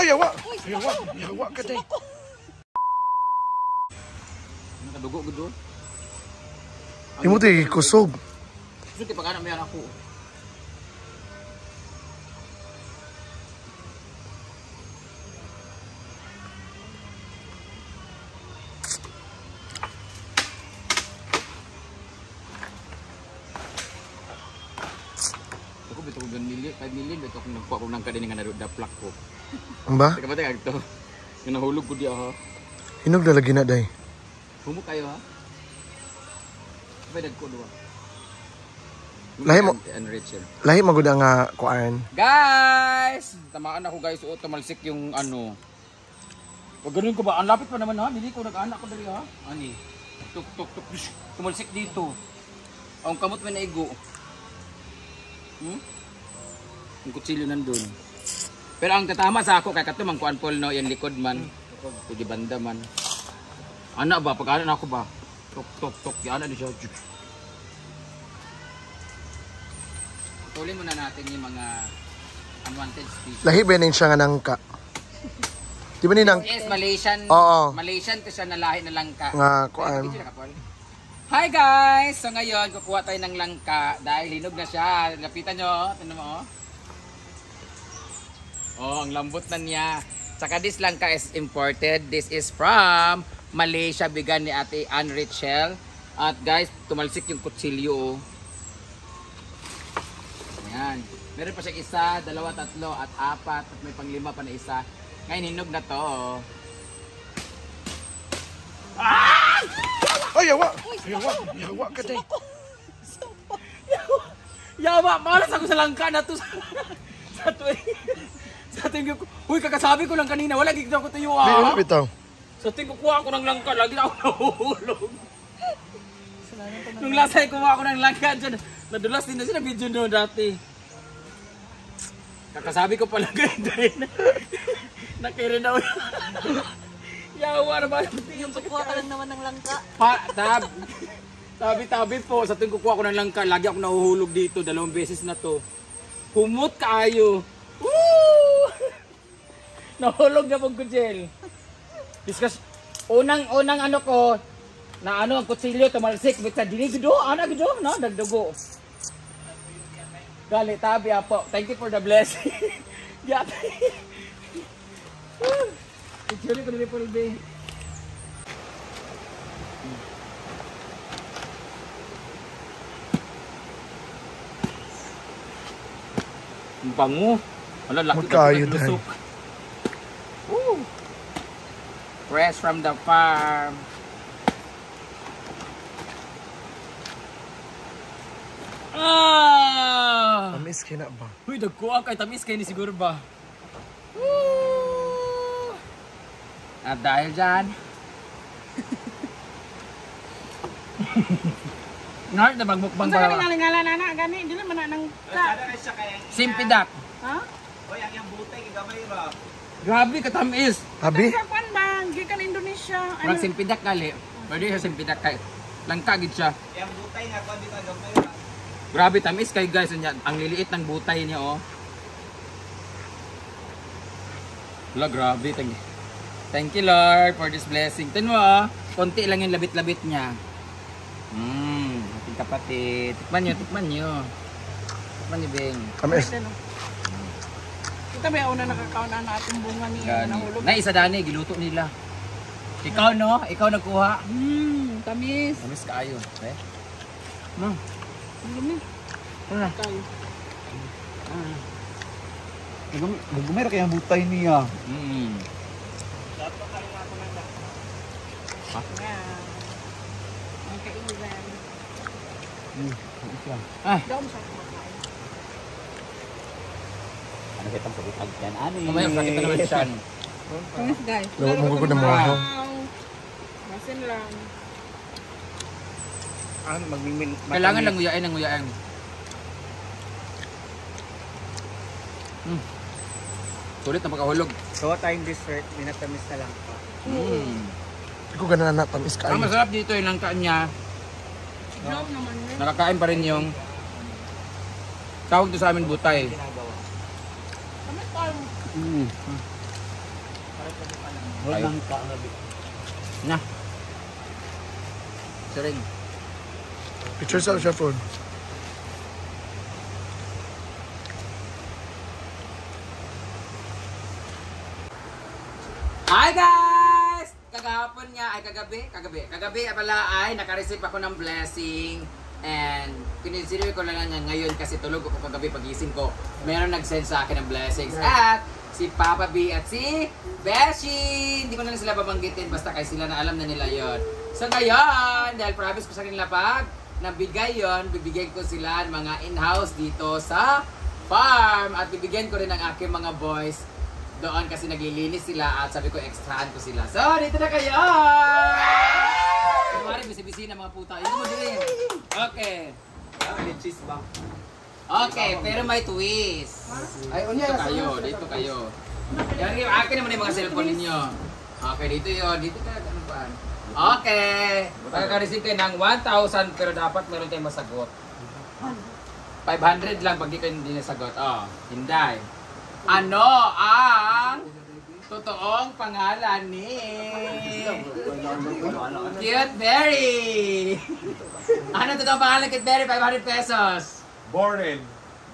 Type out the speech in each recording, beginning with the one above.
Ay, yawa! Yawa! Yawa ka day! Nakadugo ko doon. Imo tayo kusog. Sige, pagkana may ako. Ako bito ko 5 million, bito ko nagkuha ko ng kadin nga narudaplak ko. Ang ba? Teka ba ito? Yung nahulog ko diya ha. Hinog na lagi na day. Humok kayo ha? Pwede ko doon. Lahi magud nga kuan. Guys! Tamaan ako guys. O, tumalsik yung ano. Pag ganun ko ba? Ang lapit pa naman ha. Hindi ko nag-anak ko dali ha. Ani. Tuk tuk tuk. Tumalsik dito. Ang kamot may naigo. Ang kutsilyo nandun. Pero ang tatama sa ako kay katumang kuan Paul no. Yung likod man. Pwede banda man. Anak ba? Pag-anak na ako ba? Tuk tuk tuk. Yan na siya. Putulin muna natin yung mga unwanted species. Lahi ba yun siya nga nangka? Di ba ni nang... Yes, Malaysian. Oo. Malaysian to siya na lahi na langka. Nga kuan. Hi guys! So ngayon, kukuha tayo ng langka dahil hinog na siya. Lapitan nyo. Tignan mo. Oh, ang lambot na niya. Saka this langka is imported. This is from Malaysia. Bigan ni Ate Ann Richel. At guys, tumalsik yung kutsilyo. Ayan. Meron pa siyang isa, 2, 3, at 4. At may pang-5 pa na isa. Ngayon, hinog na to. Ah! Ay, yawa! Yawa! Yawa ka day! Yawa! Malas ako sa langka na to. Sa tuwing ko. Uy, kakasabi ko lang kanina. Wala gigdaw ko tayo Di, wala bitaw. Sa tuwing kukuha ako ng langka, lagi na ako nahuhulog. Nung last time kuha ako ng langka dyan, nadulas din na siya na video no dati. Kakasabi ko pala ganyan. Nakirin na ulit. Yawa na ba? Yung kukuha ka lang naman ng langka. Tabi-tabi po. Sa tuwing kukuha ko ng langka, lagi ako nahuhulog dito. 2 beses na to. Humot kaayo. Woo! Nahulog na pong kutsil. Discuss. Unang ano ko, na ano ang kutsilyo tumalsik with sa dinigido, ana gido, no, nagdugo. Gali tabi apo. Thank you for the blessing. Yata. Picture ko ni Paul Bay. Ang bango. Wala laki magkayo ng lusok. Fresh from the farm. Ah! Tamis kina ba? Uy, dagkuha kay tamis kay ni siguro ba? At dahil dyan, Nard na magmukbang Unsa ba? ka ngalan ana gani dili man nang ka. Simpidak. Ha? Oy, ang butay gamay ba? Grabe katamis. Abi? Sa kwan ba gikan Indonesia. Parang simpidak kali. Pwede sa simpidak kay langka gid siya. Yang butay nga kon dito gamay ba? Grabe tamis kay guys. Ang liliit ng butay niya oh. Wala, grabe. Thank you Lord for this blessing. Tignan mo ah. Konti lang yung labit-labit niya. Ating kapatid. Tikman nyo. Tikman nyo, Beng. Tamis. Kita may una nakakaon na atong bunga ni nahulog. Na isa dani, giluto nila. Ikaw no? Ikaw nagkuha? Tamis. Tamis kaayo. Eh? Ang dumi. Kayo. Gumay ra kay ang butay niya. Ang kailan. Ah, Daw mo sa kumakain. Ano kitang pagutag yan ani? mamaya pakita naman siya. Tamis guys. Lawa mo ko na mga ho. Masin lang. Magmimin. Kailangan lang nguyain ang nguyain. Sulit na pagkahulog. So tayong dessert, minatamis na lang pa. Hindi ko ganun na tamis Ang kaayo. masarap dito yung langka niya. Job naman yun. Nakakain pa rin yung tawag to sa amin butay. Tamis tayo. Walang ka nga. Na. Suring. Picture sa siya phone. Hi guys! Kagahapon nga, ay kagabi pala ay nakareceive ako ng blessing and kinonsider ko lang nga ngayon kasi tulog ako kagabi pagising ko. Meron nag-send sa akin ng blessings at si Papa B at si Beshi. Hindi ko na lang sila babanggitin basta kay sila na alam na nila yon. So ngayon, dahil promise ko sa kanila pag nabigay yon, bibigyan ko sila ng mga in-house dito sa farm at bibigyan ko rin ang aking mga boys doon kasi naglilinis sila at sabi ko extrahan ko sila. So, dito na kayo! Kumari, bisi-bisi na mga puta. Yun mo din. Okay. Cheese bang. Okay, pero may twist. Dito kayo, dito kayo. Yung akin naman yung mga cellphone ninyo. Okay, dito yun. Dito ka, ano pa? Okay. Magkaka-receive kayo ng 1,000 pero dapat meron tayong masagot. 500 lang pag di kayo hindi nasagot. Oh, Hinday. Ano ang totoong pangalan ni Cute Berry? Ano totoong pangalan ni Cute Berry? 500 pesos. Boren.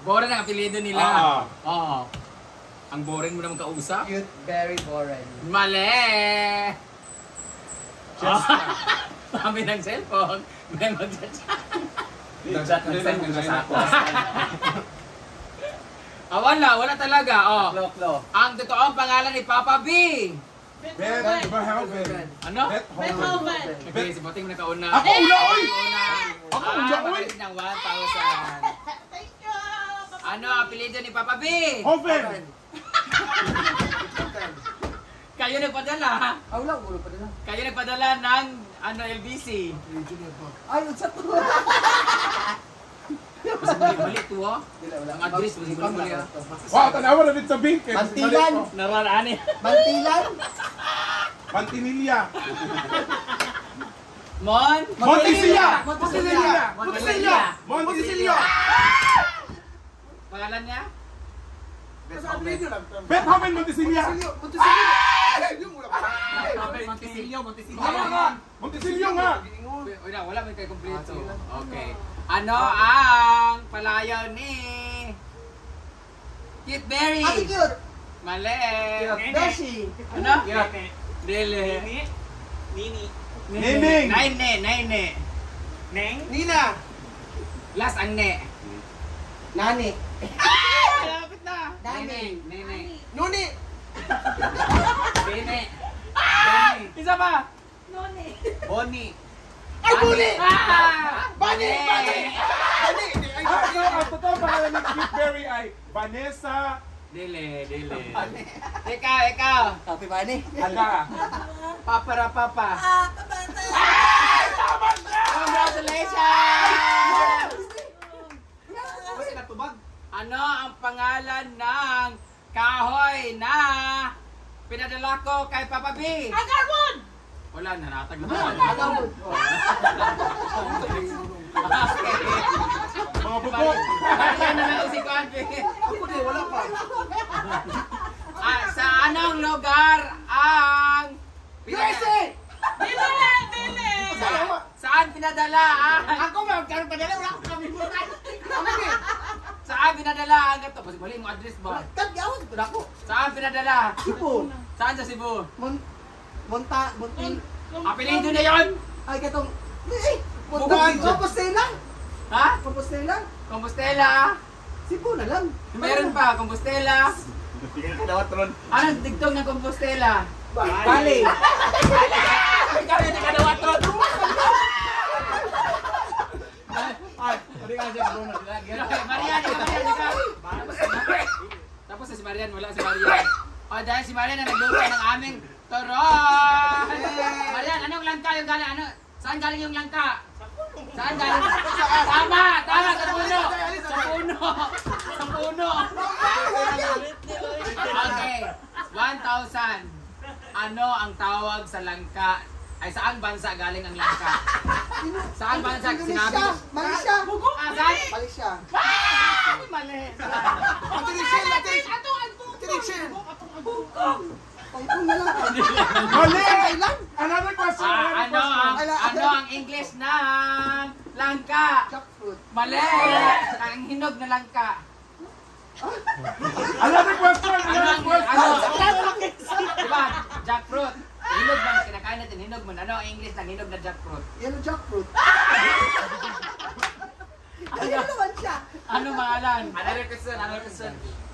Boren ang apelido nila. Oo. Ang boring mo naman kausap? Cute, very boring. Mali! Kami ng cellphone. May mag-chat. Nag-chat ng cellphone sa ako. Wala talaga. Oh. Klo. Ang totoong pangalan ni Papa B. Beethoven. Ano? Beethoven. Okay, si Boting nakauna. Ako una, oy! Ako una, oy! Makalit ng 1,000. Thank you! Ano ang apelido ni Papa B? Hoven. Kayo nagpadala. Wala, ulo pa nila. Kayo nagpadala ng LBC. Ay, unsa to? Mas balik to oh. Ang address, mas balik ah. Wow, tanawa na din sa bink. Mantilan. Nararaan eh. Mantilan? Mantinilla. Montesilia. Montesilia. Pangalan niya? Beethoven Montesilia. Montesilia nga. Wala may kayo kompleto. Okay. Ano ang palayaw ni Cute Berry? Cute! Mali. Beshi! Ano? Dele. Nining. Naine. Nina! Last ang ne. Nani! Malapit na. Nani! Nene. Nuni! Nene. Isa pa. Bonnie. Ay, Buni! Bani! Ang totoo pangalan ni Cute Berry ay Vanessa Dele. Ikaw. Happy Bani! Aga. Papara papa. Congratulations! Ano ang pangalan ng kahoy na pinadala ko kay Papa B? Agarwon! Wala, nanatag na. Agarwon! Mga bubok. Kaya na lang si Kwanbe. Ako din, wala pa. Sa anong lugar ang USA! Saan pinadala ang Ako ba? Magkaroon pa nila, wala akong kami buray. Saan pinadala ang gato? Balik mo address ba? Tagyawan ko na ako. Saan pinadala? Cebu. Saan sa Cebu? Montin. Apelido na yon. Ay, katong... Buwan. Compostela. Ha? Compostela. Compostela. Cebu na lang. Meron pa, Compostela. Anong digtong ng Compostela? Bali. Ikaw yung tikadawatron. Marian, ikaw. Tapos si Marian, wala si Marian. Dahil si Marian na nagluto ng aming turon. Marian, anong langka yung galing? Saan galing yung langka? Saan galing? Tama, sa puno. Sa puno. Okay, 1,000. Ano ang tawag sa langka? Ay, saan bansa galing ang langka? Saan bansa? Sinabi ko. Malaysia. Saan? Malaysia. Mali. Ito. Hong Kong na lang. Mali! Another question. Ano ang English ng langka? Jackfruit. Mali! Ang hinog na langka. Another question. Diba? Jackfruit. Hinog man, kinakain natin, hinog man. Ano ang English ng hinog na jackfruit? Yellow jackfruit. Ano naman siya? Ano pangalan? Another question.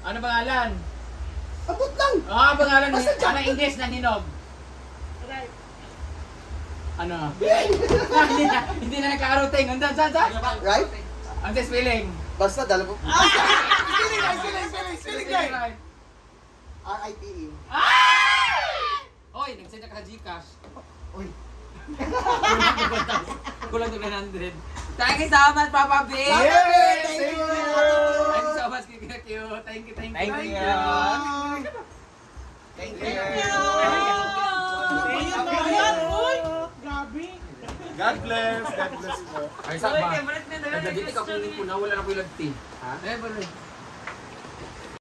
Ano pangalan? Abot lang. Pangalan ni, ano ang English ng hinog? Ano? Hindi na nagkakaroting. Andan, saan? Right? Ang spelling. Basta dala po. Spelling guy. R-I-T-E. Hoy, nagsend ka sa Gcash. Uy. Kulang to 900. Thank you so much, Papa B. Yes, Thank you. Thank you so much, Kiki. Thank you. God bless po. Ay, sa ba? Nagdadito ka kunin ko na, wala na ko yung lagti. Ha? Eh, balik.